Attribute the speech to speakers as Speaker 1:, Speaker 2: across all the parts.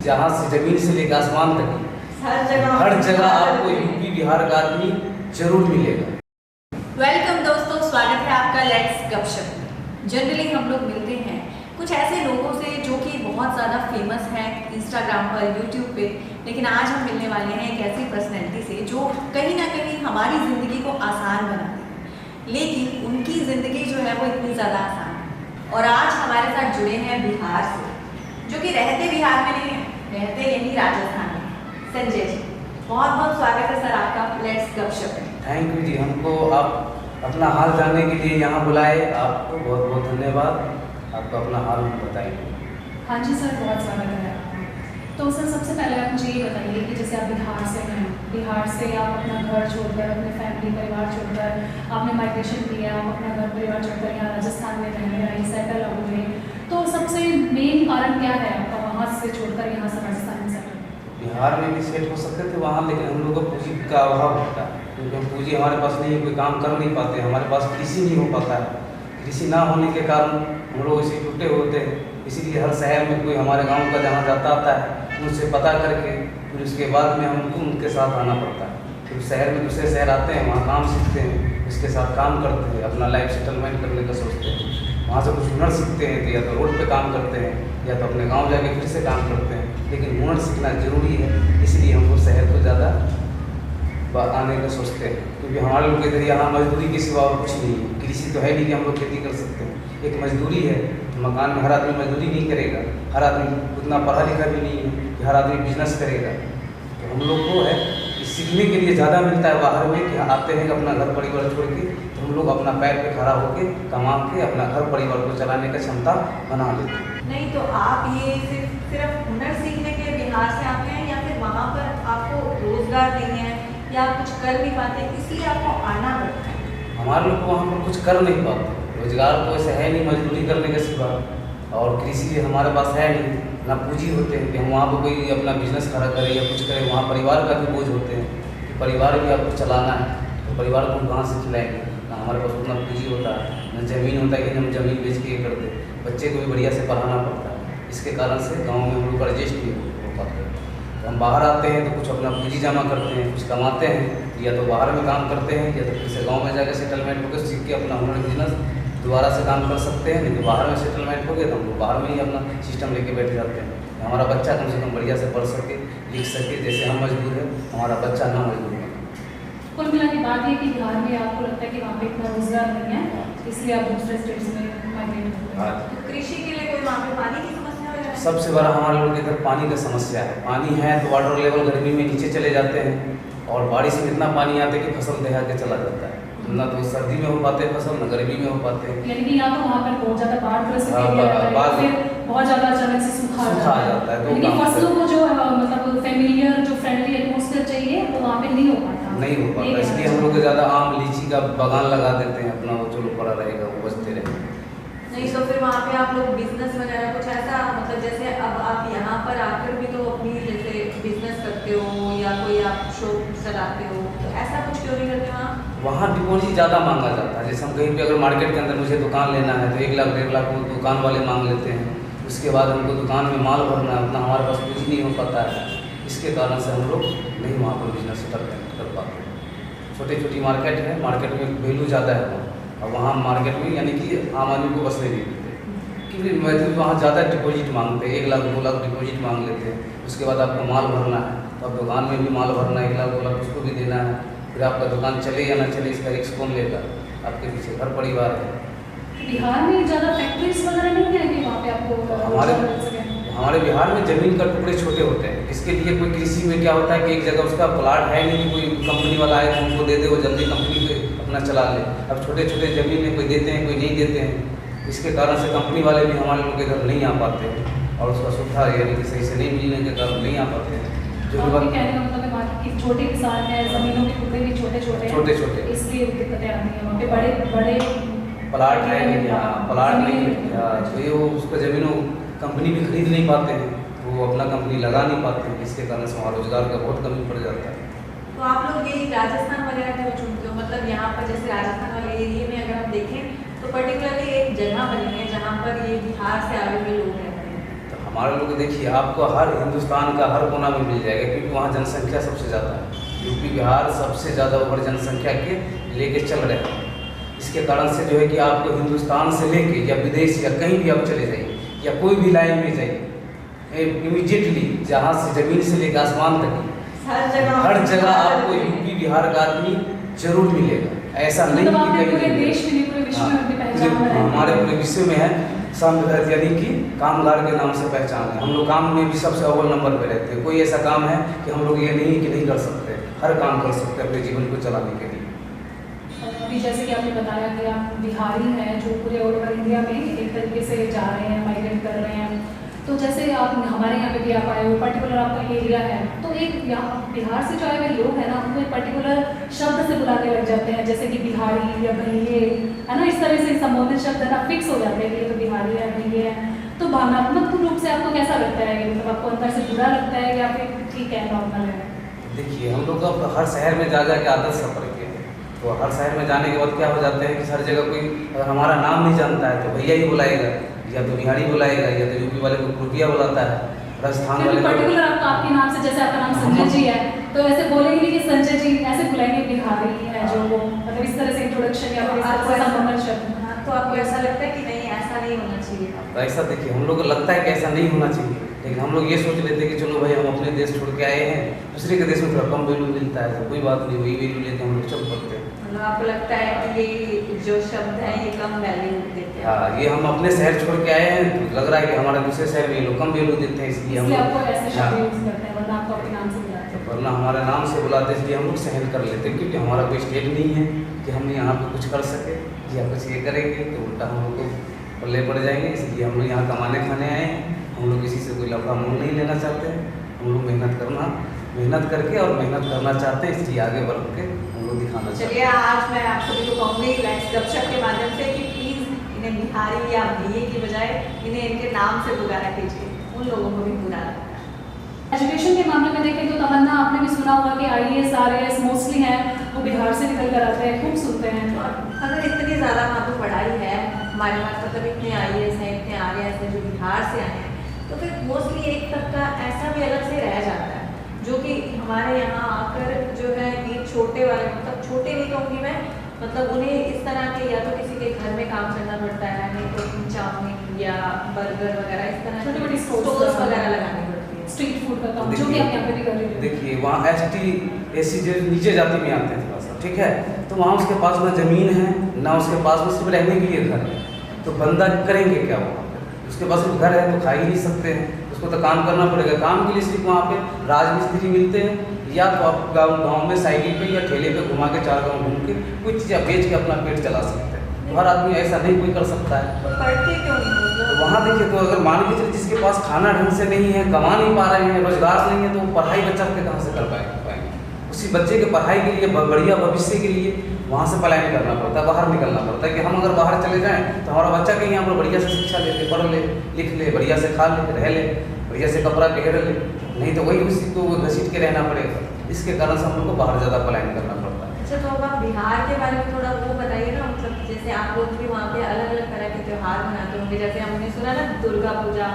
Speaker 1: जहाँ से जमीन से लेकर आसमान तक हर जगह आपको यूपी बिहार का आदमी जरूर मिलेगा।
Speaker 2: वेलकम दोस्तों, स्वागत है आपका लेट्स गपशप। जनरली हम लोग मिलते हैं कुछ ऐसे लोगों से जो कि बहुत ज़्यादा फेमस हैं इंस्टाग्राम पर, यूट्यूब पे, लेकिन आज हम मिलने वाले हैं एक ऐसी पर्सनैलिटी से जो कहीं ना कहीं हमारी ज़िंदगी को आसान बनाती है, लेकिन उनकी ज़िंदगी जो है वो इतनी ज़्यादा आसान है। और आज हमारे साथ जुड़े हैं बिहार से, जो कि रहते बिहार में नहीं है, रहते यही राजस्थान में। संजय जी, बहुत बहुत स्वागत है सर आपका लेट्स गपशप में।
Speaker 1: थैंक यू जी, हमको आप अपना हाल जानने के लिए यहाँ बुलाए, आपको बहुत बहुत धन्यवाद। आपको अपना हाल बताइए।
Speaker 3: हाँ जी सर, बहुत स्वागत है आपका। तो सर सबसे पहले आप मुझे ये बताइए कि जैसे आप बिहार से हैं, बिहार से आप अपना घर छोड़कर, अपने फैमिली परिवार छोड़कर आपने माइग्रेशन किया, आप अपना घर परिवार छोड़कर यहाँ राजस्थान में रहने आए, सेटल हो गए, तो सबसे मेन कारण क्या है आपका वहाँ से छोड़कर यहाँ से राजस्थान में सेटल?
Speaker 1: बिहार में भी सेट हो सकते थे वहाँ, लेकिन हम लोग को पूंजी का अभाव होता है, क्योंकि पूंजी हमारे पास नहीं है, कोई काम कर नहीं पाते, हमारे पास कृषि नहीं हो पाता है। कृषि ना होने के कारण हम लोग इसे टूटे होते हैं, इसीलिए हर शहर में कोई हमारे गांव का जहाँ जाता आता है उनसे पता करके फिर उसके बाद में हमको उनके साथ आना पड़ता है। फिर शहर में दूसरे शहर आते हैं, वहाँ काम सीखते हैं, उसके साथ काम करते हैं, अपना लाइफ सेटलमेंट करने का सोचते हैं, वहाँ से कुछ हुनर सीखते हैं, तो या तो रोड पे काम करते हैं या तो अपने गाँव जाके फिर से काम करते हैं। लेकिन हुनर सीखना जरूरी है, इसलिए हम लोग शहर को ज़्यादा आने का सोचते हैं, क्योंकि हमारे लोग इधर यहाँ मजदूरी के सिवा और कुछ नहीं है। कृषि तो है नहीं कि हम लोग खेती कर सकते हैं, एक मजदूरी है। मकान में हर आदमी मजदूरी नहीं करेगा, हर आदमी उतना पढ़ा लिखा भी नहीं है कि हर आदमी बिजनेस करेगा। तो हम लोग को है कि सीखने के लिए ज़्यादा मिलता है बाहर में, कि आते हैं अपना घर परिवार छोड़ के, तो हम लोग अपना पैर पे खड़ा होकर कमा के अपना घर परिवार को चलाने का क्षमता बना लेते हैं।
Speaker 2: नहीं तो आप ये सिर्फ हुनर सीखने के बिहार से आते हैं, या फिर वहाँ पर आपको रोजगार नहीं है या आप कुछ कर नहीं पाते इसलिए आपको आना पड़ता है?
Speaker 1: हमारे लोग वहाँ पर कुछ कर नहीं पाते, रोजगार तो ऐसे है नहीं मजदूरी करने के सिवा, और कृषि हमारे पास है नहीं, ना पूंजी होते हैं कि हम वहाँ पर कोई अपना बिजनेस खड़ा करें या कुछ करें। वहाँ परिवार का भी बोझ होते हैं कि परिवार भी आपको चलाना है, तो परिवार को हम कहाँ से खिलाएंगे? ना हमारे पास उतना पूंजी होता है, ना ज़मीन होता है कि हम ज़मीन बेच के ये कर दें। बच्चे को भी बढ़िया से पढ़ाना पड़ता है, इसके कारण से गाँव में हम लोग एडजस्ट नहीं हो पाते। तो हम बाहर आते हैं तो कुछ अपना पूंजी जमा करते हैं, कुछ कमाते हैं, या तो बाहर में काम करते हैं या तो फिर से गाँव में जाकर सेटलमेंट होकर सीख के अपना हुनर बिजनेस दोबारा से काम कर सकते हैं। नहीं तो बाहर में सेटलमेंट हो गया तो हम लोग बाहर में ही अपना सिस्टम लेके बैठ जाते हैं। हमारा बच्चा कम से कम बढ़िया से पढ़ सके, लिख सके, जैसे हम मजबूर है हमारा बच्चा ना मजबूर है।
Speaker 3: कुल मिला के बात है कि बिहार में आपको लगता है कि वहाँ पे इतना रोजगार नहीं है, इसलिए आप दूसरे स्टेट्स में माइग्रेट करते हैं।
Speaker 2: तो कृषि के लिए कोई वहाँ पे पानी की समस्या वगैरह है?
Speaker 1: सबसे बड़ा हमारे लोग इधर पानी का समस्या है। पानी है तो वाटर लेवल गर्मी में नीचे चले जाते हैं, और बारिश में इतना पानी आता है कि फसल दहा के चला जाता है। ना तो सर्दी में हो पाते फसल, ना गर्मी में हो पाते हैं।
Speaker 3: यानी कि या तो वहाँ पर बहुत ज़्यादा बाढ़ ग्रस्त एरिया रहता है, फिर बहुत ज़्यादा अचानक से सूखा आ जाता है,
Speaker 1: तो
Speaker 3: यानी कि फसलों को जो मतलब फेमिलियर जो फ्रेंडली एटमॉस्फेयर चाहिए वो वहाँ पे नहीं हो पाता।
Speaker 1: इसलिए हम लोग ज़्यादा आम लीची का बागान लगा देते हैं, अपना वो जो पड़ा रहेगा वो बचते रहेंगे।
Speaker 2: नहीं तो फिर वहाँ पे आप लोग बिजनेस वगैरह कुछ ऐसा, मतलब जैसे अब आप यहाँ पर आकर भी तो अपनी जैसे बिजनेस करते हो या कोई आप शॉप चलाते हो, तो ऐसा कुछ क्यों नहीं करते वहाँ?
Speaker 1: वहाँ डिपॉजिट ज़्यादा मांगा जाता है। जैसे हम कहीं पे अगर मार्केट के अंदर मुझे दुकान लेना है तो 1 लाख 1.5 लाख वो दुकान वाले मांग लेते हैं। उसके बाद हमको दुकान में माल भरना है, उतना हमारे पास कुछ नहीं हो पाता है। इसके कारण से हम लोग नहीं वहाँ पर बिजनेस कर पाते। छोटी छोटी मार्केट है, मार्केट में वैल्यू ज़्यादा है, और वहाँ मार्केट में यानी कि आम आदमी को बसने नहीं देते, क्योंकि मैथिल वहाँ ज़्यादा डिपॉजिट मांगते हैं। 1 लाख 2 लाख डिपॉजिट मांग लेते हैं। उसके बाद आपको माल भरना है, तो अब दुकान में भी माल भरना है, 1 लाख 2 लाख उसको भी देना है। फिर आपका दुकान चले या ना चले इसका रिस्क कौन लेगा? आपके पीछे घर परिवार है।
Speaker 3: बिहार में ज़्यादा फैक्ट्रीज वगैरह नहीं है कि वहाँ पे आपको?
Speaker 1: हमारे बिहार में ज़मीन का टुकड़े छोटे होते हैं। इसके लिए कोई कृषि में क्या होता है कि एक जगह उसका प्लाट है नहीं कि कोई कंपनी वाला आए तो उनको दे दे, वो जल्दी कंपनी पे अपना चला ले। अब छोटे छोटे ज़मीन में कोई देते हैं कोई नहीं देते हैं, इसके कारण से कंपनी वाले भी हमारे लोग इधर नहीं आ पाते हैं, और उसका सुविधा यानी कि सही से नहीं मिलने के कारण नहीं आ पाते हैं। जो
Speaker 3: कहने का मतलब है कि छोटे किसान हैं, ज़मीनों के टुकड़े भी छोटे छोटे, इसलिए दिक्कतें आती हैं। वहाँ पे बड़े बड़े
Speaker 1: प्लाट है नहीं, प्लाट नहीं है, तो ये वो उसका ज़मीनों कंपनी भी खरीद नहीं पाते हैं, तो वो अपना कंपनी लगा नहीं पाते हैं। इसके कारण से वहाँ रोजगार का बहुत कमी पड़ जाता है।
Speaker 2: तो आप लोग ये राजस्थान वगैरह क्यों चुनते हो? मतलब यहाँ पर जैसे राजस्थान वाले एरिया में अगर हम देखें तो पर्टिकुलरली एक जगह बनी है जहाँ पर ये बिहार से आए हुए लोग रहते हैं।
Speaker 1: तो हमारे लोग देखिए आपको हर हिंदुस्तान का हर कोना में मिल जाएगा, क्योंकि वहाँ जनसंख्या सबसे ज़्यादा है। यूपी बिहार सबसे ज़्यादा ओवर जनसंख्या के लेके चल रहे हैं। इसके कारण से जो है कि आपको हिंदुस्तान से लेके या विदेश या कहीं भी आप चले जाइए या कोई भी लाइन में जाइए, इमीडिएटली जहाँ से ज़मीन से लेकर आसमान तक हर जगह आपको यूपी बिहार का आदमी जरूर मिलेगा। ऐसा नहीं
Speaker 3: मतलब
Speaker 1: कि
Speaker 3: पूरे
Speaker 1: कहीं
Speaker 3: देश में नहीं, पूरे विश्व में अपनी पहचान बनाई है।
Speaker 1: हमारे पूरे विश्व में है संविधान, यानी कि कामगार के नाम से पहचान है। हम लोग काम में भी सबसे अव्वल नंबर पे रहते हैं। कोई ऐसा काम है कि हम लोग ये नहीं कि नहीं कर सकते, हर काम कर सकते हैं अपने जीवन को चलाने के लिए।
Speaker 3: अभी जैसे कि आपने बताया कि आप बिहारी हैं जो पूरे ऑल ओवर इंडिया में एक तरीके से जा रहे हैं, माइग्रेट कर रहे हैं, तो जैसे आप हमारे यहाँ पे भी आप आए हो, पर्टिकुलर आपका एरिया है, तो एक यहाँ बिहार से जो आए हुए लोग हैं ना, उनको पर्टिकुलर शब्द से बुलाने लग जाते हैं, जैसे कि बिहारी या भैये, है ना, इस तरह से संबोधित शब्द है ना फिक्स हो जाते हैं कि ये तो बिहारी है, भैये है। तो भावनात्मक रूप से आपको कैसा लगता है? मतलब आपको अंदर से बुरा लगता है या फिर ठीक है, नॉर्मल है?
Speaker 1: देखिए हम लोग अब हर शहर में जा के आदत सा पड़ गया है, तो हर शहर में जाने के बाद क्या हो जाता है कि हर जगह कोई अगर हमारा नाम नहीं जानता है तो भैया ही बुलाएगा, या तो बिहारी बुलाएगा, या तो यूपी वाले को रुपया बुलाता है, राजस्थान वाले को
Speaker 3: पर्टिकुलर आपका आपके नाम से, जैसे आपका नाम संजय जी है तो ऐसे बोलेंगे कि संजय जी, ऐसे बुलाएंगे बिहारी है जो वो, मतलब इस तरह से इंट्रोडक्शन या फिर इस तरह से संबोधन शब्द।
Speaker 2: तो आपको ऐसा लगता है कि नहीं ऐसा नहीं होना चाहिए?
Speaker 1: तो ऐसा देखिए हम लोग को लगता है कि ऐसा नहीं होना चाहिए, लेकिन हम लोग ये सोच लेते हैं कि चलो भाई हम अपने देश छोड़ के आए हैं, दूसरे के देश में थोड़ा कम वैल्यू मिलता है, तो कोई बात नहीं, वही वैल्यू लेते हैं हम लोग, चल पड़ते हैं।
Speaker 2: मतलब आपको लगता है कि ये जो शब्द है ये कम वैल्यू देते हैं?
Speaker 1: हाँ, ये हम अपने शहर छोड़ के आए हैं, तो लग रहा है कि हमारे दूसरे शहर में ये लोग कम वैल्यू देते हैं, इसलिए हम
Speaker 3: आपको ऐसे शब्द
Speaker 1: हाँ,
Speaker 3: यूज करते हैं, वरना आपको अपने नाम से बुलाते हैं।
Speaker 1: वरना हमारे नाम से बुलाते हैं, इसलिए हम लोग सहन कर लेते हैं, क्योंकि हमारा कोई स्टेट नहीं है कि हम यहाँ पे कुछ कर सके या कुछ ये करेंगे तो उल्टा हम लोग को पल्ले पड़ जाएंगे। इसलिए हम लोग यहाँ कमाने खाने आए हैं, हम लोग किसी से कोई लफड़ा मोल नहीं लेना चाहते हैं। हम लोग मेहनत करके और मेहनत करना चाहते हैं, इसलिए आगे बढ़ के हम लोग दिखाना चाहते हैं।
Speaker 2: चलिए आज मैं आप सभी को कहूँगी लेट्स गपशप के माध्यम से कि प्लीज़ इन्हें बिहारी या भैये की बजाय इन्हें इनके नाम से पुकारा कीजिए, उन लोगों को भी बुरा लगता है।
Speaker 3: एजुकेशन के मामले में देखें तो तमन्ना, आपने भी सुना होगा कि IAS RAS मोस्टली हैं वो बिहार से निकल कर आते हैं, खूब सुनते हैं।
Speaker 2: और अगर इतनी ज़्यादा वहाँ पर पढ़ाई है हमारे पास, मतलब इतने IAS हैं, इतने RAS हैं जो बिहार से आए हैं, तो फिर मोस्टली एक तबका ऐसा भी अलग से रह जाता है जो कि हमारे यहाँ आकर जो है ये छोटे वाले, मतलब छोटे नहीं कहूँगी मैं, मतलब उन्हें इस तरह के या तो किसी के घर में काम करना पड़ता है, नहीं तो चाउमीन या बर्गर वगैरह इस तरह
Speaker 3: छोटी-छोटी
Speaker 2: स्टोर्स वगैरह लगानी पड़ती है,
Speaker 3: स्ट्रीट फूड का काम, जो कि आप यहाँ पे भी कर रहे हो।
Speaker 1: देखिए वहाँ ST SC जो नीचे जाति में आते हैं थोड़ा सा, ठीक है, तो वहाँ उसके पास ना ज़मीन है ना उसके पास में सिर्फ रहने के लिए घर है, तो बंदा करेंगे क्या वहाँ पे? उसके पास सिर्फ घर है तो खा ही नहीं सकते हैं, उसको तो काम करना पड़ेगा। काम के लिए सिर्फ वहाँ पे राजमिस्त्री मिलते हैं, या तो आप गाँव में साइकिल पे या ठेले पे घुमा के 4 गाँव घूम के कुछ चीज़ बेच के अपना पेट चला सकते हैं। तो हर आदमी ऐसा नहीं कोई कर सकता है।
Speaker 2: तो पढ़ते क्यों नहीं
Speaker 1: तो
Speaker 2: हो?
Speaker 1: वहाँ देखिए, तो अगर मान के चलिए जिसके पास खाना ढंग से नहीं है, कमा नहीं पा रहे हैं, रोजगार नहीं है, तो वो पढ़ाई बच्चा के कहाँ से कर पाएंगे? उसी बच्चे के पढ़ाई के लिए, बढ़िया भविष्य के लिए वहाँ से पलायन करना पड़ता है, बाहर निकलना पड़ता है कि हम अगर बाहर चले जाएँ तो हमारा बच्चा कहीं यहाँ पर बढ़िया से शिक्षा ले ले, पढ़ ले, लिख ले, बढ़िया से खा ले, रह ले, बढ़िया से कपड़ा पहन ले, नहीं तो वही उसी को घसीट के रहना पड़ेगा। इसके कारण से हम लोग को बाहर ज़्यादा पलायन करना पड़ता है।
Speaker 2: अच्छा, तो अब आप बिहार के बारे में थोड़ा वो बताइए ना, मतलब जैसे आप लोग भी वहाँ पे अलग अलग तरह के त्यौहार मनाते होंगे, जैसे हमने सुना ना दुर्गा पूजा,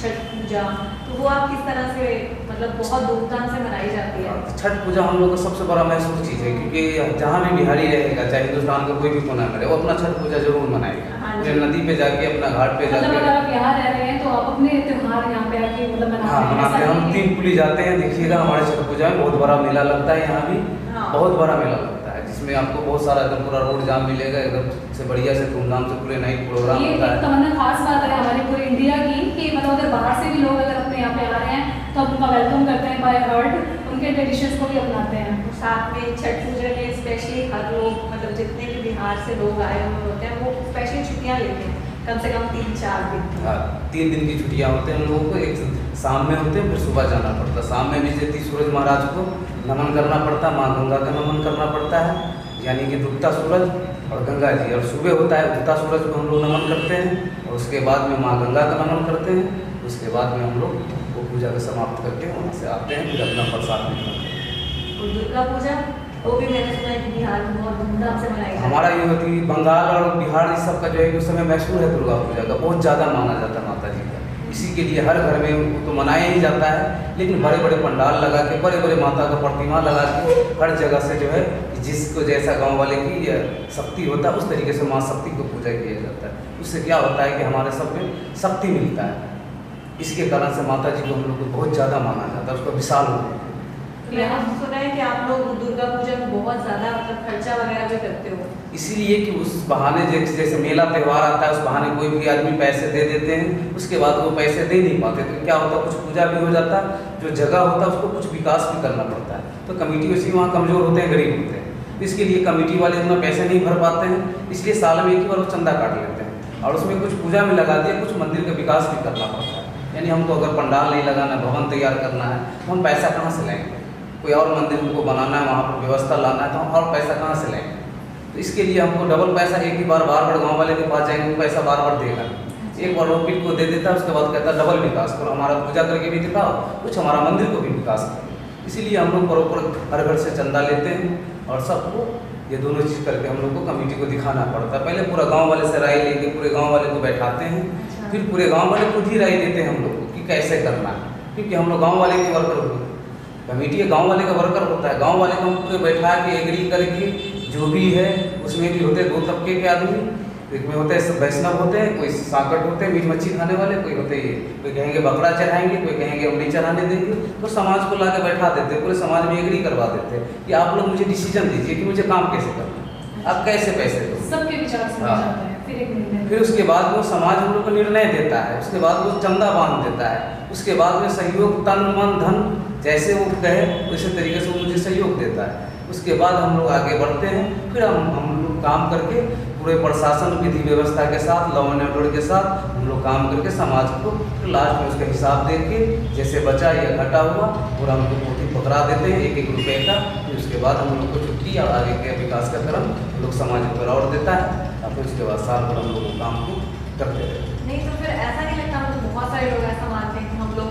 Speaker 2: छठ पूजा, तो वो आप किस तरह से, मतलब बहुत धूमधाम से मनाई जाती है?
Speaker 1: छठ पूजा हम लोग का सबसे बड़ा महसूस चीज़ है, क्योंकि जहाँ भी बिहारी रहेगा, चाहे हिंदुस्तान का कोई भी कोना में रहे, वो अपना छठ पूजा जरूर मनाएगा। जो नदी पे जाके, अपना घाट पे जाके,
Speaker 3: मतलब अगर आप यहाँ रह रहे हैं तो आप अपने त्योहार यहाँ पे आके मतलब
Speaker 1: मनाते हैं। हम 3 पुली जाते हैं, देखिएगा हमारे छठ पूजा में बहुत बड़ा मेला लगता है, यहाँ भी बहुत बड़ा मेला लगता है, जिसमें आपको बहुत सारा एकदम पूरा रोड जाम मिलेगा, एकदम से बढ़िया से धूमधाम से पूरे नाइट प्रोग्राम
Speaker 3: ये
Speaker 1: होता है।
Speaker 3: तमन्ना खास बात है हमारे पूरे इंडिया की कि मतलब अगर बाहर से भी लोग अगर अपने यहाँ पे आ रहे हैं तो हम उनका वेलकम करते हैं बाय हार्ट, उनके ट्रेडिशंस को भी अपनाते हैं।
Speaker 2: साथ में छठ पूजा के स्पेशली हर लोग, मतलब जितने भी बिहार से लोग आए हुए होते हैं वो स्पेशली छुट्टियाँ लेते हैं, कम से कम 3-4 दिन।
Speaker 1: हाँ, 3 दिन की छुट्टियाँ होते हैं हम लोगों को। एक शाम में होते हैं, फिर सुबह जाना पड़ता है। शाम में भी जैसे सूरज महाराज को नमन करना पड़ता है, माँ गंगा का नमन करना पड़ता है, यानी कि डूबता सूरज और गंगा जी। और सुबह होता है उगता सूरज को हम लोग नमन करते हैं, और उसके बाद में माँ गंगा का नमन करते हैं। उसके बाद में हम लोग वो पूजा को समाप्त करके वहाँ से आते हैं, फिर अपना प्रसाद मिलता है।
Speaker 2: और दुर्गा पूजा वो भी मैंने सुना है कि बिहार में बहुत धूमधाम से मनाई जाती है।
Speaker 1: हमारा ये होती बंगाल और बिहार इस सब का जो है उस समय महसूर है दुर्गा पूजा का, बहुत ज़्यादा माना जाता है माता जी का। इसी के लिए हर घर में वो तो मनाया ही जाता है, लेकिन बड़े बड़े पंडाल लगा के, बड़े बड़े माता का प्रतिमा लगा के हर जगह से जो है जिसको जैसा गांव वाले की शक्ति होता है उस तरीके से माँ शक्ति को पूजा किया जाता है। उससे क्या होता है कि हमारे सब में शक्ति मिलता है। इसके कारण से माता जी को हम लोग को बहुत ज़्यादा माना जाता है, उसका विशाल होता है।
Speaker 2: मैंने सुना है कि आप लोग दुर्गा पूजा में बहुत ज़्यादा मतलब खर्चा वगैरह भी करते हो,
Speaker 1: इसीलिए कि उस बहाने जैसे मेला त्यौहार आता है उस बहाने कोई भी आदमी पैसे दे देते हैं, उसके बाद वो पैसे दे नहीं पाते तो क्या होता है कुछ पूजा भी हो जाता है, जो जगह होता है उसको कुछ विकास भी करना पड़ता है। तो कमेटी वैसे वहाँ कमज़ोर होते हैं, गरीब होते हैं, इसके लिए कमेटी वाले इतना पैसे नहीं भर पाते हैं, इसलिए साल में एक ही बार वो चंदा काट लेते हैं और उसमें कुछ पूजा में लगा दिया, कुछ मंदिर का विकास भी करना पड़ता है। यानी हमको अगर पंडाल नहीं लगाना, भवन तैयार करना है तो हम पैसा कहाँ से लेंगे? कोई और मंदिर को बनाना है, वहाँ पर व्यवस्था लाना है तो हम और पैसा कहाँ से लेंगे? तो इसके लिए हमको डबल पैसा एक ही बार बार गाँव वाले के पास जाएंगे, वो पैसा बार बार देगा। एक बार रोपिट को दे देता है, उसके बाद कहता है डबल विकास करो, हमारा पूजा करके भी दिखाओ, कुछ हमारा मंदिर को भी विकास करो। इसीलिए हम लोग बराबर हर घर से चंदा लेते हैं और सबको ये दोनों चीज़ करके हम लोग को कमेटी को दिखाना पड़ता है। पहले पूरा गाँव वाले से राय लेके पूरे गाँव वाले को बैठाते हैं, फिर पूरे गाँव वाले खुद ही राय देते हैं हम लोग को कि कैसे करना है, क्योंकि हम लोग गाँव वाले के वर्कर होते हैं, कमेटी गांव वाले का वर्कर होता है। गांव वाले को हम पूरे बैठा के एग्री करके जो भी है उसमें भी होते हैं दो तबके के आदमी, एक में होते हैं वैष्णव होते हैं, कोई साकट होते हैं मीट मच्छी खाने वाले, कोई होते हैं कोई कहेंगे बकरा चढ़ाएंगे, कोई कहेंगे हम नहीं चढ़ाने देंगे। तो समाज को ला के बैठा देते हैं, पूरे समाज में एग्री करवा देते हैं कि आप लोग मुझे डिसीजन दीजिए कि मुझे काम कैसे करना है, आप कैसे पैसे दो,
Speaker 3: सबके विचार से
Speaker 1: हाँ।
Speaker 3: जाता है।
Speaker 1: फिर उसके बाद वो समाज हम लोग को निर्णय देता है, उसके बाद वो चंदा बांध देता है, उसके बाद में सहयोग तन मन धन जैसे वो कहे उसी तरीके से वो मुझे सहयोग देता है। उसके बाद हम लोग आगे बढ़ते हैं, फिर हम लोग काम करके पूरे प्रशासन विधि व्यवस्था के साथ लॉ एंड ऑर्डर के साथ हम लोग काम करके समाज को फिर लास्ट में उसका हिसाब दे के जैसे बचा या घटा हुआ पूरा हम लोग पोथी पकड़ा देते हैं 1-1 रुपये का। फिर उसके बाद हम लोग को छुट्टी और आगे के विकास का क्रम हम लोग समाज पर और देता है और फिर उसके बाद साल भर हम लोग काम को करते रहते हैं।
Speaker 2: नहीं तो फिर ऐसा नहीं लगता, मतलब बहुत सारे लोग ऐसा मानते हैं कि हम लोग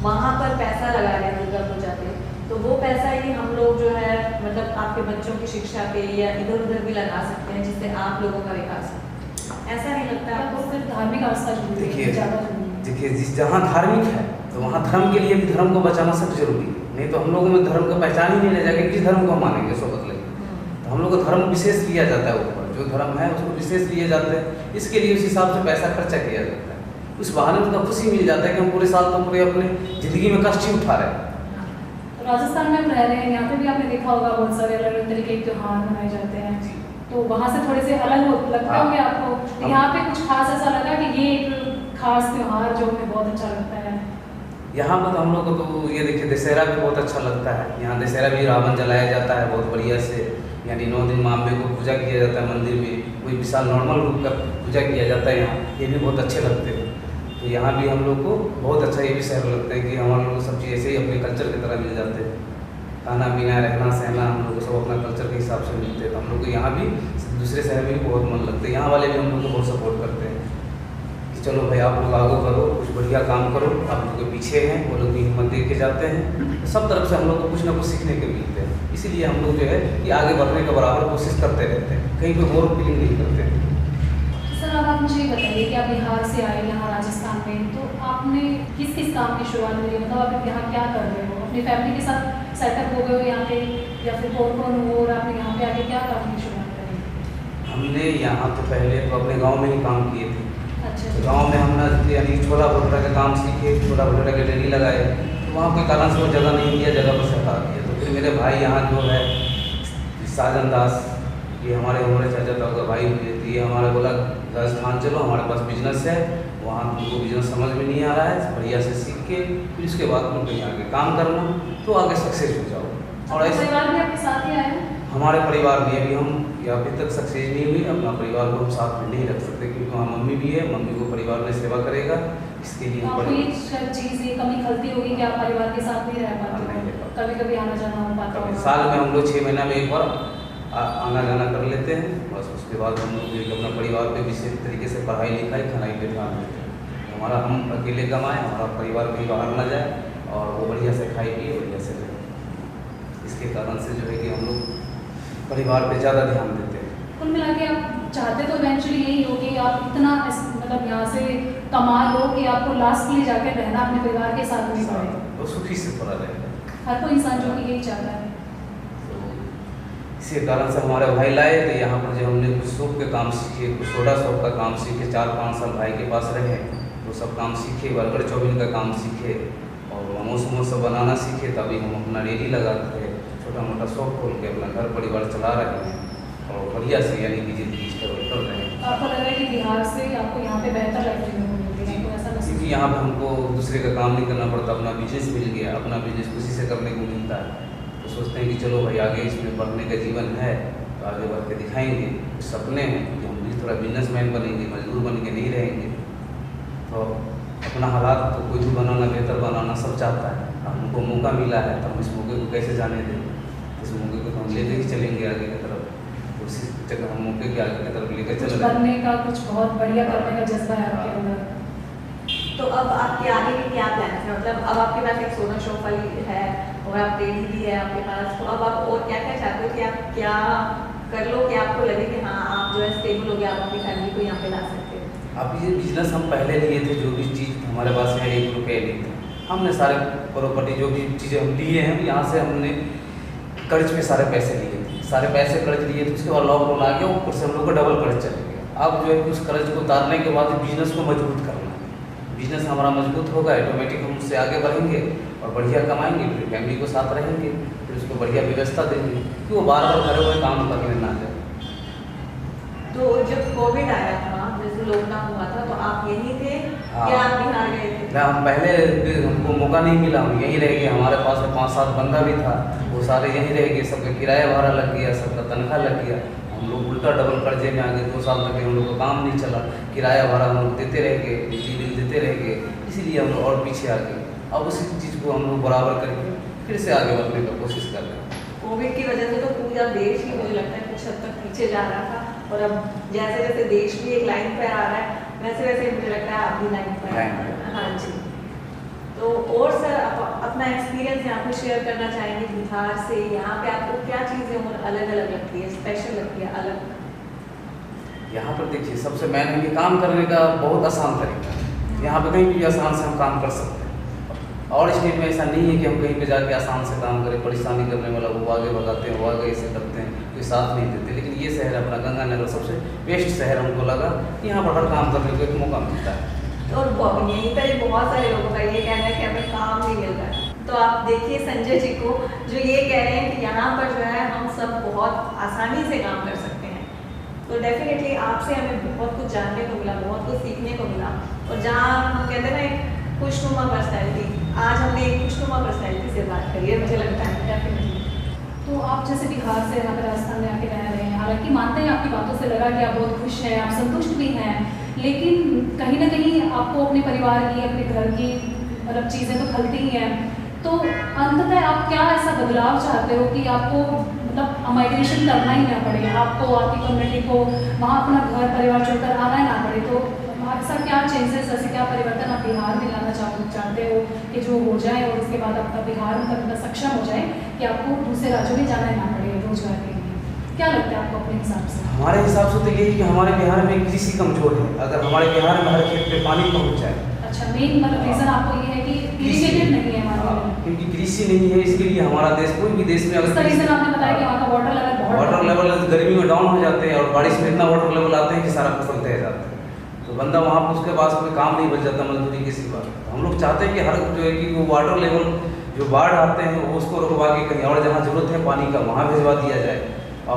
Speaker 2: वहाँ पर पैसा लगा रहे हैं दुर्गा पूजा पे, तो वो पैसा ही हम लोग जो है मतलब आपके बच्चों की शिक्षा पे या इधर उधर भी लगा सकते हैं जिससे आप लोगों का विकास हो। ऐसा नहीं लगता आपको?
Speaker 3: सिर्फ धार्मिक आस्था
Speaker 1: देखिए
Speaker 3: ज़्यादा जरूरी है।
Speaker 1: देखिए जिस जहाँ धार्मिक है तो वहाँ धर्म के लिए भी धर्म को बचाना सब जरूरी है, नहीं तो हम लोगों में धर्म का पहचान ही नहीं रह जाएगा, किस धर्म को हम मानेंगे सो बदलेंगे। तो हम लोग को धर्म विशेष लिया जाता है, ऊपर जो धर्म है उसको विशेष लिए जाते हैं, इसके लिए उस हिसाब से पैसा खर्चा किया जाता है। उस बहाने में तो खुशी मिल जाता है कि हम पूरे साल तो पूरे अपने ज़िंदगी में कष्ट ही उठा रहे हैं।
Speaker 3: तो राजस्थान में हम रह रहे हैं, यहाँ पे भी आपने देखा होगा बहुत सारे अलग अलग तरीके के त्योहार मनाए जाते हैं, तो वहाँ से थोड़े से अलग लगता
Speaker 1: हाँ।
Speaker 3: होगा आपको? यहाँ पे कुछ खास ऐसा लगा कि ये एक खास त्योहार जो हमें बहुत अच्छा लगता है?
Speaker 1: यहाँ पर तो हम लोग को तो ये देखिए दशहरा भी बहुत अच्छा लगता है। यहाँ दशहरा भी रावण जलाया जाता है बहुत बढ़िया से, यानी 9 दिन माँ अम्बे को पूजा किया जाता है मंदिर में, कोई विशाल नॉर्मल रूप का पूजा किया जाता है यहाँ, ये भी बहुत अच्छे लगते हैं। तो यहाँ भी हम लोग को बहुत अच्छा ये भी शहर लगता है कि हमारे लोग सब चीज़ ऐसे ही अपने कल्चर की तरह मिल जाते हैं, खाना पीना रहना सहना हम लोग को सब अपना कल्चर के हिसाब से मिलते हैं। तो हम लोग को यहाँ भी दूसरे शहर में भी बहुत मन लगता है, यहाँ वाले भी हम लोग को बहुत सपोर्ट करते हैं कि चलो भाई आप लोग आगे करो, कुछ बढ़िया काम करो, आप लोग के पीछे हैं, वो लोग भी हिम्मत दे के जाते हैं। तो सब तरफ से हम लोग को कुछ ना कुछ सीखने को मिलते हैं, इसीलिए हम लोग जो है कि आगे बढ़ने के बराबर कोशिश करते रहते हैं, कहीं पर बोर फीलिंग नहीं करते हैं।
Speaker 3: सर अब आप मुझे ये बताइए कि आप बिहार से आए यहाँ राजस्थान में, तो आपने किस किस काम की शुरुआत करी, मतलब आप यहाँ क्या कर रहे हो? अपनी फैमिली के साथ सेटअप हो गए हो यहाँ पे या फिर कौन हो और आपने यहाँ पे आके क्या काम की शुरुआत करी?
Speaker 1: हमने यहाँ तो पहले तो अपने गांव में ही काम किए थे।
Speaker 3: अच्छा
Speaker 1: तो गांव में हमने यानी छोला भटूरा का काम सीखे, छोला भटूरा के डेली लगाए, तो वहाँ कोई कारण से वो जगह नहीं दिया, जगह पर सरकार दिया। तो फिर मेरे भाई यहाँ जो है साजन दास, ये हमारे चाचा ताऊ का भाई हुए, तो ये हमारे बोला राजस्थान चलो, हमारे पास बिजनेस है, वहाँ तुमको बिजनेस समझ में नहीं आ रहा है, बढ़िया से सीख के फिर उसके बाद तुम कहीं आगे काम करना तो आगे सक्सेस हो जाओ। और ऐसे
Speaker 3: परिवार में आपके साथ ही आए?
Speaker 1: हमारे परिवार में अभी हम अभी तक सक्सेस नहीं हुई, अपना परिवार को हम साथ में नहीं रख सकते क्योंकि वहाँ मम्मी भी है, मम्मी को परिवार में सेवा करेगा, इसके लिए
Speaker 3: आपको ये चीज़ ये कमी खलती होगी कि आप परिवार के साथ नहीं रह पाते, कभी कभी आना जाना हो पाता होगा?
Speaker 1: साल में हम लोग 6 महीना में एक बार आना जाना कर लेते हैं, बस उसके बाद हम लोग अपना परिवार पे विशेष तरीके से पढ़ाई लिखाई खानाई पे ध्यान देते हैं। हमारा हम अकेले कमाएँ, हमारा परिवार कहीं बाहर ना जाए और वो बढ़िया से खाई पिए बढ़िया से रहे। इसके कारण से जो है कि हम लोग परिवार पे ज़्यादा ध्यान देते हैं।
Speaker 3: कुल मिला के आप चाहते तो इवेंचुअली यही हो कि आप इतना मतलब यहाँ से कमा लो कि आपको लास्टली जाकर रहना अपने परिवार के साथ नहीं पड़े।
Speaker 1: तो सुखी से पड़ा रहेगा
Speaker 3: हर कोई इंसान जो कि यही चाहता है।
Speaker 1: तो इसी कारण से हमारे भाई लाए थे यहाँ पर, जो हमने कुछ सूप के काम सीखे, कुछ सोडा शॉप का काम सीखे, 4-5 साल भाई के पास रहे तो सब काम सीखे, बर्गर चौमिन का काम सीखे और मोमोस सब बनाना सीखे। तभी हम अपना डेयरी लगाते थे, छोटा मोटा शॉप खोल के अपना घर परिवार चला रहे हैं और बढ़िया से यानी कि ज़िंदगी स्ट्रगल कर रहे हैं।
Speaker 3: आपको लग रहा है कि बिहार से आपको यहाँ पे बेहतर लाइफ जीने को मिलती है, आपको ऐसा महसूस?
Speaker 1: क्योंकि यहाँ पर हमको दूसरे का काम नहीं करना पड़ता, अपना बिजनेस मिल गया, अपना बिजनेस खुशी से करने को मिलता है। तो सोचते हैं कि चलो भाई आगे इसमें बढ़ने का जीवन है तो आगे बढ़ के दिखाएंगे। सपने हैं कि हम भी थोड़ा बिजनेसमैन बनेंगे, मजदूर बन के नहीं रहेंगे। तो अपना हालात तो कोई भी बनाना, बेहतर बनाना सब चाहता है। अब हमको मौका मिला है तो हम इस मौके को कैसे जाने दें, इस मौके को तो हम लेते ही चलेंगे आगे की तरफ। उसी जगह हम मौके के आगे की तरफ लेकर चल
Speaker 3: कुछ
Speaker 1: रहे हैं।
Speaker 3: करने का, कुछ बहुत बढ़िया करने का जज्बा है आपके अंदर।
Speaker 2: तो अब आपके आगे के क्या प्लान है? मतलब अब आपके पास एक सोना शॉप वाली है और आप डेयरी भी है आपके पास, तो अब आप और क्या क्या चाहते हो कि आप क्या कर लो कि आपको लगे कि हाँ आप जो है स्टेबल हो गया, आप अपनी फैमिली को यहाँ पे ला सकते हो?
Speaker 1: अब ये बिजनेस हम पहले लिए थे, जो भी चीज़ हमारे पास है 1 रुपये नहीं था। हमने सारे प्रॉपर्टी जो भी चीज़ें हम लिए हैं, यहाँ से हमने कर्ज पे सारे पैसे लिए थे, सारे पैसे कर्ज लिए थे। उसके बाद लॉकडाउन आ गया, ऊपर से हम लोग को डबल कर्ज चल गया। अब जो है उस कर्ज को उतारने के बाद बिजनेस को मजबूत करना है। बिजनेस हमारा मजबूत होगा, ऑटोमेटिक हम उससे आगे बढ़ेंगे और बढ़िया कमाएंगे, फिर फैमिली को साथ रहेंगे, फिर उसको बढ़िया व्यवस्था देंगे कि वो बार-बार घरे हुए काम करने ना जाए।
Speaker 2: तो जब कोविड आया था, जैसे लॉकडाउन हुआ था, तो आप यहीं थे
Speaker 1: हाँ।
Speaker 2: या आप बिहार गए थे?
Speaker 1: ना, हम पहले हमको मौका नहीं मिला, हम यहीं रह गए। हमारे पास में 5-7 बंदा भी था, वो सारे यहीं रह गए। सबका किराया भाड़ा लग गया, सबका तनख्वाह लग गया। हम लोग उल्टा डबल कर्जे में आ गए। 2 साल तक हम लोग का काम नहीं चला, किराया भाड़ा हम लोग देते रह गए, बिजली बिल देते रह गए, इसीलिए हम लोग और पीछे आ गए। अब उसी चीज़ को हम लोग बराबर करके फिर से आगे बढ़ने की कोशिश कर रहे हैं।
Speaker 2: कोविड की वजह से तो पूरा देश ही मुझे लगता है कुछ हद तक पीछे जा रहा था, और अब जैसे जैसे देश भी एक लाइन पर आ रहा है, वैसे वैसे मुझे लगता है आप भी लाइन पर आ रहे हैं। हाँ जी। तो और सर अपना एक्सपीरियंस यहाँ पे शेयर करना चाहेंगे बिहार से? यहाँ पे आपको क्या चीज़ें और अलग अलग लगती है, स्पेशल लगती है, अलग?
Speaker 1: यहाँ पर देखिए, सबसे मेन है कि काम करने का बहुत आसान तरीका है। यहाँ पे कहीं भी आसान से हम काम कर सकते हैं, और स्टेट में ऐसा नहीं है कि हम कहीं पे जाके आसान से काम करें। परेशानी करने वाला वो आगे भगाते हैं, वो आगे ऐसे करते हैं, कोई साथ नहीं देते। लेकिन ये शहर अपना गंगानगर सबसे बेस्ट शहर हमको लगा। यहाँ पर हर काम करने को एक मौका मिलता है।
Speaker 2: और यहीं पर बहुत सारे लोगों का ये कहना है कि हमें काम नहीं मिल रहा है। तो आप देखिए संजय जी को, जो ये कह रहे हैं कि यहाँ पर जो है हम सब बहुत आसानी से काम कर सकते हैं। तो डेफिनेटली आपसे हमें बहुत कुछ जानने को मिला, बहुत कुछ सीखने को मिला। और जहाँ हम कहते हैं ना एक खुशनुमा पर्सनैलिटी, आज हमने एक खुशनुमा पर्सनैलिटी से बात करी है, मुझे लगता है डेफिनेटली।
Speaker 3: तो आप जैसे बिहार से यहाँ पर राजस्थान में आके रह रहे हैं, हालांकि मानते हैं आपकी बातों से लगा कि आप बहुत खुश हैं, आप संतुष्ट भी हैं, लेकिन कहीं ना कहीं आपको अपने परिवार की, अपने घर की मतलब चीज़ें तो खलती ही हैं। तो अंततः आप क्या ऐसा बदलाव चाहते हो कि आपको मतलब माइग्रेशन करना ही ना पड़े, आपको आपकी कम्युनिटी को वहाँ अपना घर परिवार छोड़कर आना ही ना पड़े? तो ऐसा क्या चेंजेस, ऐसे क्या परिवर्तन आप बिहार में लाना चाहते हो कि जो हो जाए और उसके बाद आपका बिहार में सक्षम हो जाए कि आपको दूसरे राज्यों में जाना ही ना पड़े रोजगार के लिए? क्या लगता है आपको अपने हिसाब से?
Speaker 1: हमारे हिसाब से तो यही कि हमारे बिहार में कृषि कमजोर है। अगर हमारे बिहार में हर खेत पे पानी पहुँच जाए।
Speaker 3: अच्छा, मेन मतलब रीजन आपको ये है कि इरिगेटेड नहीं है हमारे में,
Speaker 1: क्योंकि कृषि नहीं है, इसके लिए हमारा देश, कोई भी देश में अगर
Speaker 3: इसका रीजन आपने बताया कि वहाँ का वाटर लेवल
Speaker 1: गर्मी में डाउन हो जाते हैं और बारिश में इतना वाटर लेवल आते हैं कि सारा फसल तैर जाता है। तो बंदा वहाँ पर उसके पास कोई काम नहीं बच जाता मजदूरी के सिवा। हम लोग चाहते हैं कि हर जो है कि वो वाटर लेवल जो बाढ़ आते हैं वो उसको रुकवा के कहीं और जहाँ जरूरत है पानी का वहाँ भिजवा दिया जाए।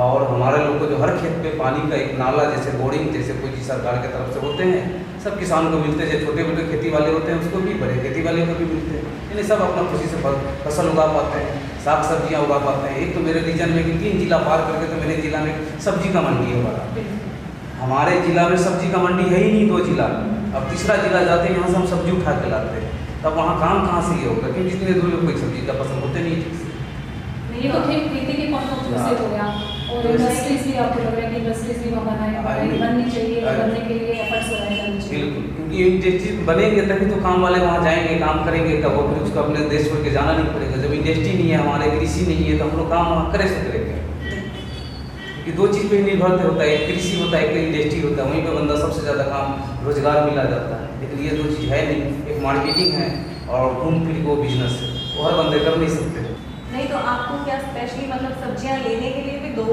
Speaker 1: और हमारे लोग को जो हर खेत पे पानी का एक नाला जैसे बोरिंग जैसे कोई चीज़ सरकार की तरफ से होते हैं, सब किसान को मिलते हैं। जो छोटे मोटे खेती वाले होते हैं उसको भी, बड़े खेती वाले को भी मिलते हैं। यानी सब अपना खुशी से फसल उगा पाते हैं, साग सब्जियाँ उगा पाते हैं। एक तो मेरे रीजन में कि 3 जिला पार करके तो मेरे जिला में सब्जी का मंडी है बड़ा। हमारे जिला में सब्जी का मंडी है ही नहीं 2 जिला में। अब तीसरा जिला जाते हैं, यहाँ से हम सब्जी उठा के लाते हैं। तब वहाँ काम कहाँ से ये होगा, क्योंकि जितने दूर में कोई सब्जी का फसल होते नहीं ठीक से।
Speaker 3: ये तो खेती के कॉन्सेप्ट से हो गया। और इंडस्ट्रीज भी आपको लग रहा है कि इंडस्ट्रीज भी बननी चाहिए, बनने के लिए एफर्ट्स लगाए जाने चाहिए?
Speaker 1: बिल्कुल, क्योंकि इंडस्ट्री बनेंगे तभी तो काम वाले वहाँ जाएंगे, काम करेंगे, तब वो फिर उसको अपने देश छोड़ के जाना नहीं पड़ेगा। जब इंडस्ट्री नहीं है, हमारे कृषि नहीं है, तो हम लोग काम वहाँ करे से करेंगे। कि दो चीज़ पे निर्भर होता है, एक कृषि होता है, एक इंडस्ट्री होता है, वहीं पे बंदा सबसे ज़्यादा काम रोजगार मिला जाता है। लेकिन ये दो चीज़ है नहीं, एक मार्केटिंग है और घूम फिर वो बिजनेस है, वो हर बंदे कर नहीं सकते।
Speaker 2: नहीं तो आपको क्या स्पेशली मतलब सब्जियां लेने के लिए भी 2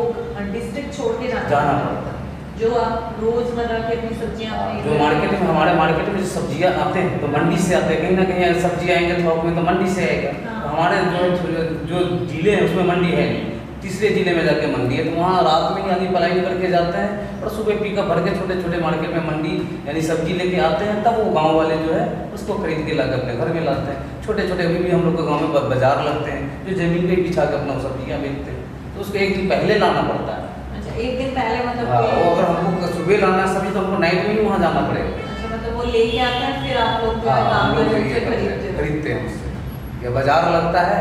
Speaker 2: डिस्ट्रिक्ट छोड़ के जाना
Speaker 1: पड़ता है।
Speaker 2: जो आप रोजमर्रा की अपनी सब्जियां
Speaker 1: जो मार्केट में, हमारे मार्केट में जो सब्जियां आते हैं तो मंडी से आते हैं, कहीं ना कहीं सब्जी आएंगे थोक में तो मंडी से आएगा। तो हमारे जो जिले हैं उसमें मंडी है नहीं, तीसरे जिले में जाके मंडी है, तो वहाँ रात में ही आदमी पलायन करके जाते हैं और सुबह पिकअप भर के छोटे छोटे मार्केट में मंडी यानी सब्जी लेके आते हैं, तब वो गांव वाले जो है उसको खरीद के लाकर अपने घर में लाते हैं। छोटे छोटे अभी भी हम लोग के गाँव में बाजार लगते हैं, जो जमीन पे बिछा के अपना सब्जियाँ बेचते हैं, तो उसको एक दिन पहले लाना पड़ता है।
Speaker 2: अच्छा, एक दिन पहले मतलब
Speaker 1: वो अगर हमको सुबह लाना है सब्जी तो हमको नाइट में ही वहाँ जाना पड़ेगा।
Speaker 2: अच्छा, मतलब वो लेके आते हैं फिर आप लोग जो है काम करके
Speaker 1: खरीदते हैं उससे, या बाजार लगता है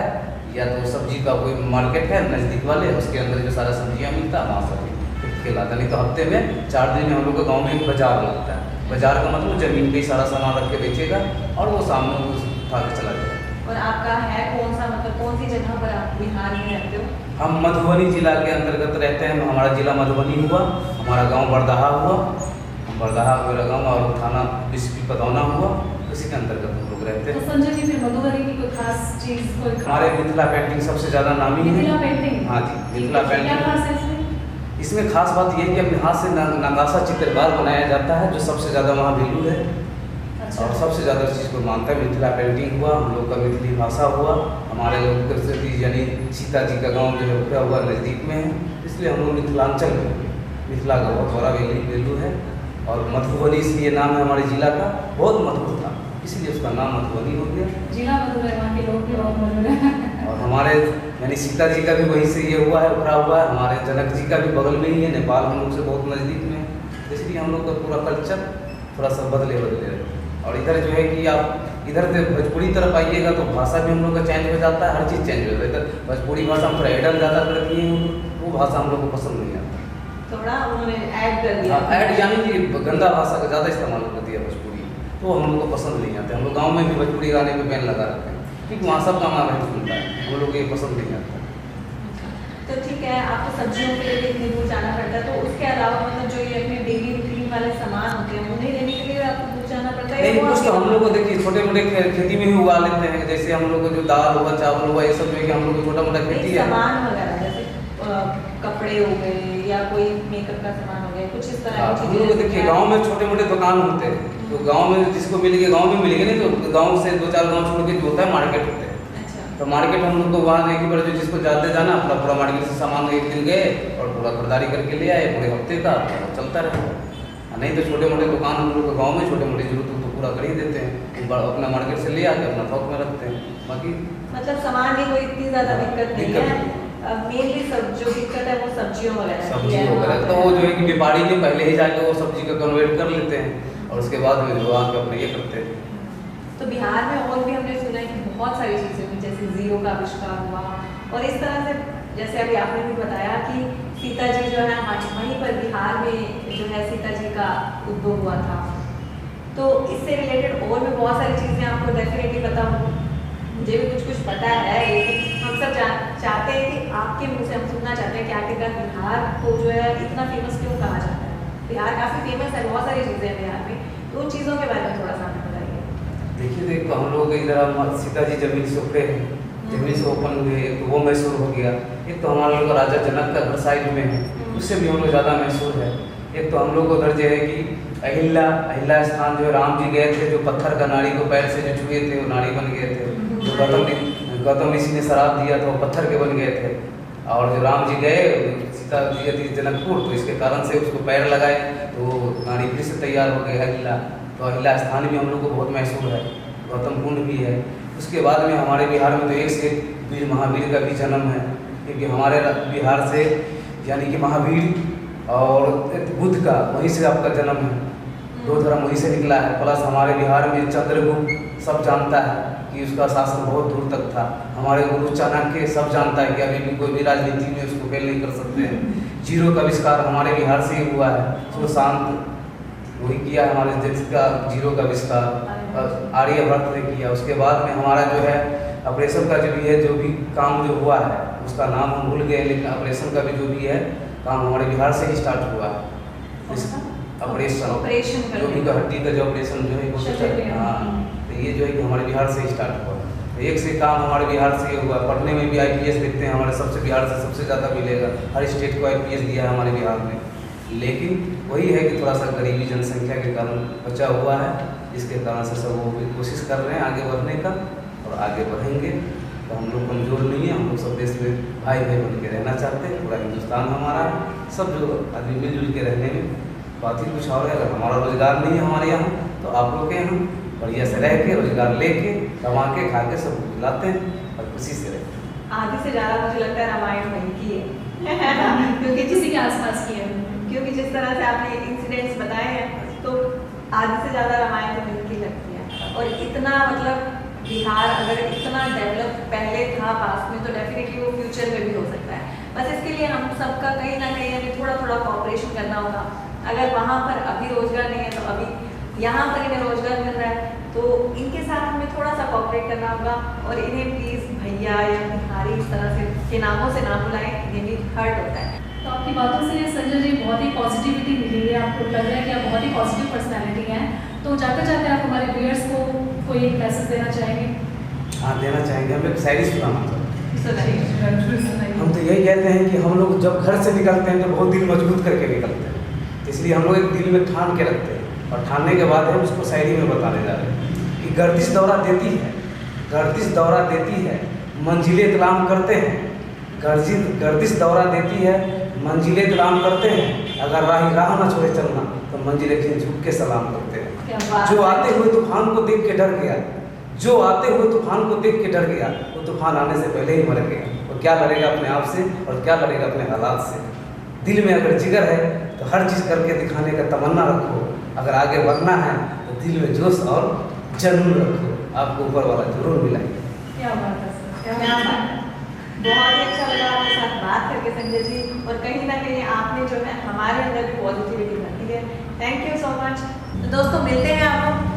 Speaker 1: या तो सब्जी का कोई मार्केट है नज़दीक वाले, उसके अंदर जो सारा सब्जियाँ मिलता है वहाँ सब्जी खरीद के लाता। नहीं तो हफ्ते में 4 दिन में हम लोग के गाँव में एक बाजार लगता है। बाजार का मतलब जमीन पे ही सारा सामान रख के बेचेगा और वो सामने वो उठा के चला जाएगा।
Speaker 2: और आपका है कौन सा, मतलब कौन सी जगह पर आप बिहार में रहते हो?
Speaker 1: हम मधुबनी जिला के अंतर्गत रहते हैं, हमारा जिला मधुबनी हुआ, हमारा गाँव बरदहा हुआ, बरदहा मेरा गाँव और थाना डिस्ट्रिक्ट पदौना हुआ, उसी के अंतर्गत हम लोग रहते हैं।
Speaker 3: तो संजय जी फिर मधुबनी की कोई खास चीज़ कोई
Speaker 1: हमारे मिथिला पेंटिंग सबसे ज़्यादा नामी है।
Speaker 3: मिथिला पेंटिंग?
Speaker 1: हाँ जी, मिथिला
Speaker 3: क्या
Speaker 1: पेंटिंग।
Speaker 3: खास है इसमें?
Speaker 1: इसमें खास बात ये है कि अपने हाथ से नगासा चित्रकार बनाया जाता है, जो सबसे ज़्यादा वहाँ वैल्यू है।
Speaker 3: अच्छा।
Speaker 1: और सबसे ज़्यादा चीज़ को मानता है मिथिला पेंटिंग हुआ, हम लोग का मिथिली भाषा हुआ, हमारे लोग कृष्ण यानी सीता जी का गाँव जो है उठा हुआ नज़दीक में है, इसलिए हम लोग मिथिलांचल में, मिथिला का बहुत बड़ा वैल्यू है। और मधुबनी इसलिए नाम है हमारे जिला का, बहुत मधुर था इसलिए उसका नाम मधुबनी हो गया।
Speaker 3: जिला मधुर है, वहाँ के लोग भी बहुत मधुर है।
Speaker 1: और हमारे यानी सीता जी का भी वहीं से ये हुआ है, उभरा हुआ है। हमारे जनक जी का भी बगल में ही है, नेपाल हम लोग से बहुत नज़दीक में, इसलिए हम लोग का पूरा कल्चर थोड़ा सा बदले और इधर जो है कि आप इधर से भोजपुरी तरफ आइएगा तो भाषा भी हम लोग का चेंज हो जाता है, हर चीज़ चेंज हो जाता है। इधर भोजपुरी भाषा हम थोड़ा एडल ज़्यादा कर दिए हैं, वो भाषा हम लोग को पसंद नहीं आता,
Speaker 2: थोड़ा उन्होंने ऐड कर दिया।
Speaker 1: ऐड यानी कि गंदा भाषा का ज़्यादा इस्तेमाल कर दिया भोजपुरी, तो हम लोग को पसंद नहीं आता। हम लोग गाँव में भी भोजपुरी गाने पे बैन लगा रखते हैं, क्योंकि वहाँ सब गाना नहीं सुनता है, हम लोग को ये पसंद नहीं आता।
Speaker 2: तो ठीक है, आपको सब्जियों के लिए इतनी दूर जाना पड़ता है, तो उसके अलावा मतलब जो ये अपने डेली रूटीन वाले सामान होते हैं उन्हें लेने के लिए आपको दूर जाना पड़ता है?
Speaker 1: नहीं, कुछ तो हम लोग को देखिए छोटे मोटे खेती में ही उगा लेते हैं, जैसे हम लोग को जो दाल हुआ चावल हुआ ये सब जो है कि हम लोग को छोटा मोटा खेती है।
Speaker 2: सामान वगैरह जैसे कपड़े हो गए या कोई मेकअप का सामान हो गया, कुछ इस तरह की
Speaker 1: हम लोग को देखिए गाँव में छोटे मोटे दुकान होते हैं, तो गाँव में जिसको मिल गया गाँव में मिलेगा, नहीं तो गाँव से 2-4 गाँव छोड़ के जो होता है मार्केट होते हैं। तो मार्केट हम लोग को वहाँ एक बार जो जिसको जाते जाना अपना पूरा मार्केट से सामान एक दिन गए और पूरा खरीदारी करके ले आए पूरे हफ्ते का, चलता रहेगा। नहीं तो छोटे मोटे दुकान हम लोग गाँव में छोटे मोटे जरूरत तो पूरा कर ही देते हैं, अपना मार्केट से ले आके अपना थोक में रखते हैं। बाकी
Speaker 2: मतलब सामान की कोई इतनी ज़्यादा दिक्कत नहीं है। मेनली सब जो दिक्कत है वो सब्जियों वगैरह
Speaker 1: तो वो जो है कि व्यापारी ने पहले ही जाके वो सब्जी का कन्वर्ट कर लेते हैं और उसके बाद में जो आके अपने ये करते हैं।
Speaker 2: तो बिहार में और भी हमने सुना है कि बहुत सारी चीज़ें हुई, जैसे जीरो का आविष्कार हुआ और इस तरह से जैसे अभी आपने भी बताया कि सीता जी जो है वहीं पर बिहार में जो है सीता जी का उद्भव हुआ था। तो इससे रिलेटेड और भी बहुत सारी चीज़ें आपको डेफिनेटली पता हो, मुझे भी कुछ पता है, लेकिन हम सब चाहते हैं कि आपके मुँह से हम सुनना चाहते हैं कि आखिरकार बिहार को जो है इतना फेमस क्यों कहा जाता है। बिहार काफ़ी फेमस है, बहुत सारी चीज़ें हैं बिहार में, तो उन चीज़ों के बारे में थोड़ा सा हमें बताइए।
Speaker 1: देखिए तो हम लोग इधर सीता जी जमीन से उठे हैं, जमीन से ओपन हुए, एक तो वो मशहूर हो गया। एक तो हमारे लोग राजा जनक का घर साइड में है, उससे भी हम लोग ज़्यादा मशहूर है। एक तो हम लोग को उधर जो है कि अहिल्या स्थान जो राम जी गए थे, जो पत्थर का नाड़ी को पैर से जो छुए थे वो नाड़ी बन गए थे, जो गौतम ऋषि ने शराब दिया था वो पत्थर के बन गए थे। और जो राम जी गए सीता जी थी जनकपुर, तो इसके कारण से उसको पैर लगाए तो नाड़ी फिर से तैयार हो गई अहिल्या। तो अहिल्या स्थान भी हम लोग को बहुत मशहूर है, गौतम कुंड भी है। उसके बाद में हमारे बिहार में तो एक से एक वीर महावीर का भी जन्म है, क्योंकि हमारे बिहार से यानी कि महावीर और बुद्ध का वहीं से आपका जन्म है, 2 धर्म वहीं से निकला है। प्लस हमारे बिहार में चंद्रगुप्त सब जानता है कि उसका शासन बहुत दूर तक था। हमारे गुरु चाणक्य सब जानता है कि अभी भी कोई भी राजनीति में उसको फेल नहीं कर सकते हैं। जीरो का आविष्कार हमारे बिहार से ही हुआ है, सुशांत वही किया हमारे देश का जीरो का आविष्कार आर्यभट्ट ने किया। उसके बाद में हमारा जो है ऑपरेशन का जो भी है, जो भी काम जो हुआ है उसका नाम हम भूल गए, लेकिन ऑपरेशन का भी जो भी है काम हमारे बिहार से ही स्टार्ट हुआ है। इस ऑपरेशन जो भी हड्डी का जो ऑपरेशन जो है वो हाँ, तो ये जो है कि हमारे बिहार से ही स्टार्ट हुआ। एक से काम हमारे बिहार से हुआ। पढ़ने में भी IPS देखते हैं हमारे सबसे बिहार से सबसे ज़्यादा मिलेगा। हर स्टेट को IPS दिया है हमारे बिहार में। लेकिन वही है कि थोड़ा सा गरीबी जनसंख्या के कारण बचा हुआ है, जिसके कारण से सब वो कोशिश कर रहे हैं आगे बढ़ने का और आगे बढ़ेंगे। तो हम लोग कमज़ोर नहीं है, हम लोग सब देश में भाई भाई बन के रहना चाहते हैं। पूरा हिंदुस्तान हमारा सब जो आदमी मिलजुल के रहने में बात ही कुछ और है। अगर हमारा रोजगार नहीं है हमारे यहाँ तो आप लोग के यहाँ बढ़िया से रह के रोजगार लेके कमा के खा के सब खिलाते हैं और खुशी से रहते हैं।
Speaker 2: आधे से ज़्यादा मुझे लगता है रामायण वहीं की है क्योंकि
Speaker 3: किसी के आसपास की है,
Speaker 2: क्योंकि जिस तरह से आपने इंसिडेंट्स बताए हैं तो आधे से ज़्यादा रामायण तो वहीं की लगती है। और इतना मतलब बिहार अगर इतना डेवलप पहले था पास में तो डेफिनेटली वो फ्यूचर में भी हो सकता है। बस इसके लिए हम सबका कहीं ना कहीं अभी थोड़ा थोड़ा कॉपरेशन करना होगा। अगर वहाँ पर अभी रोजगार नहीं है तो अभी यहाँ पर इन्हें रोजगार मिल रहा है तो इनके साथ हमें थोड़ा सा कॉपरेट करना होगा। और इन्हें प्लीज़ भैया या बिहारी इस तरह से के नामों से ना बुलाएं, इन्हें भी हर्ट होता है।
Speaker 3: तो आपकी बातों से संजय जी बहुत ही पॉजिटिविटी मिली है, आपको लग रहा है कि आप बहुत ही पॉजिटिव पर्सनैलिटी हैं। तो जाते जाते आप हमारे व्यूअर्स को कोई एक मैसेज देना चाहेंगे?
Speaker 1: हाँ देना चाहेंगे। हम एक शायरी सुनाना चाहते
Speaker 3: सुनाइए।
Speaker 1: हम तो यही कहते हैं कि हम लोग जब घर से निकलते हैं तो बहुत दिल मजबूत करके निकलते हैं, इसलिए हम लोग एक दिल में ठान के रखते हैं और ठानने के बाद हम उसको शायरी में बताने जा रहे हैं कि गर्दिश दौरा देती है, गर्दिश दौरा देती है, मंजिलें तलाम करते हैं। गर्दिश दौरा देती है, मंजिलें तलाम करते हैं। अगर राह न छोड़े चलना तो मंजिलें झुक के सलाम करते हैं। जो आते हुए तूफान को देख के डर गया, जो आते हुए तूफान को देख के डर गया, वो तूफान आने से पहले ही मर गया। और क्या लड़ेगा अपने आप से और क्या लड़ेगा अपने हालात से। दिल में अगर जिगर है तो हर चीज़ करके दिखाने का तमन्ना रखो। अगर आगे बढ़ना है तो दिल में जोश और जुनून रखो, आपको ऊपर वाला जरूर मिलेगा।
Speaker 3: क्या बात है सर, क्या
Speaker 2: क्या
Speaker 3: बात है।
Speaker 2: बात है। बहुत ही अच्छा लगा आपके साथ बात करके संजय जी। और कहीं ना कहीं आपने जो है हमारे अंदर भी पॉजिटिविटी भर दी है। Thank you so much. तो दोस्तों मिलते हैं आप लोग